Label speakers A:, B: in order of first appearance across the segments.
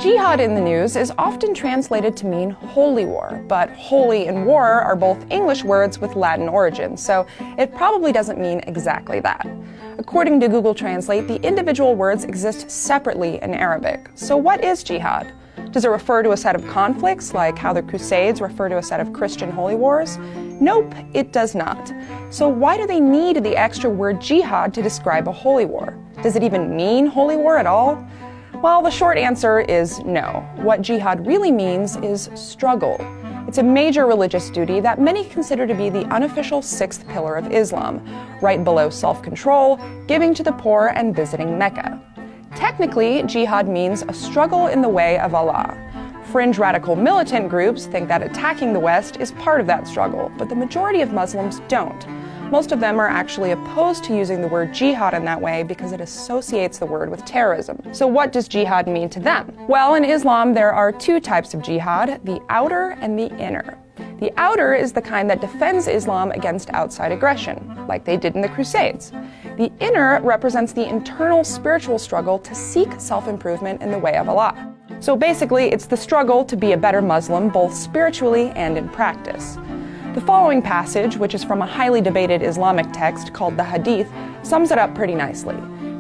A: Jihad in the news is often translated to mean holy war, but holy and war are both English words with Latin origins, so it probably doesn't mean exactly that. According to Google Translate, the individual words exist separately in Arabic. So what is jihad? Does it refer to a set of conflicts, like how the Crusades refer to a set of Christian holy wars? Nope, it does not. So why do they need the extra word jihad to describe a holy war? Does it even mean holy war at all? Well, the short answer is no. What jihad really means is struggle. It's a major religious duty that many consider to be the unofficial sixth pillar of Islam, right below self-control, giving to the poor, and visiting Mecca. Technically, jihad means a struggle in the way of Allah. Fringe radical militant groups think that attacking the West is part of that struggle, but the majority of Muslims don't. Most of them are actually opposed to using the word jihad in that way because it associates the word with terrorism. So what does jihad mean to them? Well, in Islam, there are two types of jihad, the outer and the inner. The outer is the kind that defends Islam against outside aggression, like they did in the Crusades. The inner represents the internal spiritual struggle to seek self-improvement in the way of Allah. So basically, it's the struggle to be a better Muslim, both spiritually and in practice. The following passage, which is from a highly debated Islamic text called the Hadith, sums it up pretty nicely.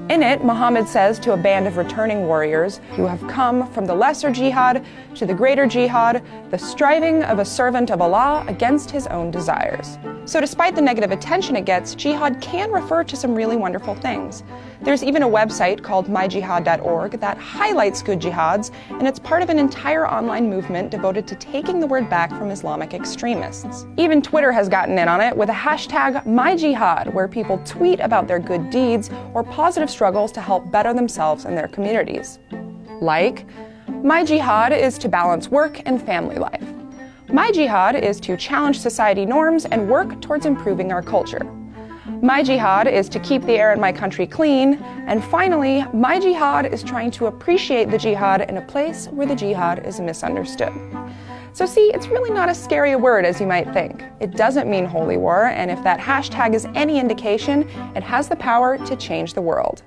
A: In it, Muhammad says to a band of returning warriors, "You have come from the lesser jihad to the greater jihad, the striving of a servant of Allah against his own desires." So despite the negative attention it gets, jihad can refer to some really wonderful things. There's even a website called myjihad.org that highlights good jihads, and it's part of an entire online movement devoted to taking the word back from Islamic extremists. Even Twitter has gotten in on it with a hashtag #myjihad, where people tweet about their good deeds or positive struggles to help better themselves and their communities. Like, "My jihad is to balance work and family life." "My jihad is to challenge society norms and work towards improving our culture." "My jihad is to keep the air in my country clean." And finally, "My jihad is trying to appreciate the jihad in a place where the jihad is misunderstood." So see, it's really not as scary a word as you might think. It doesn't mean holy war, and if that hashtag is any indication, it has the power to change the world.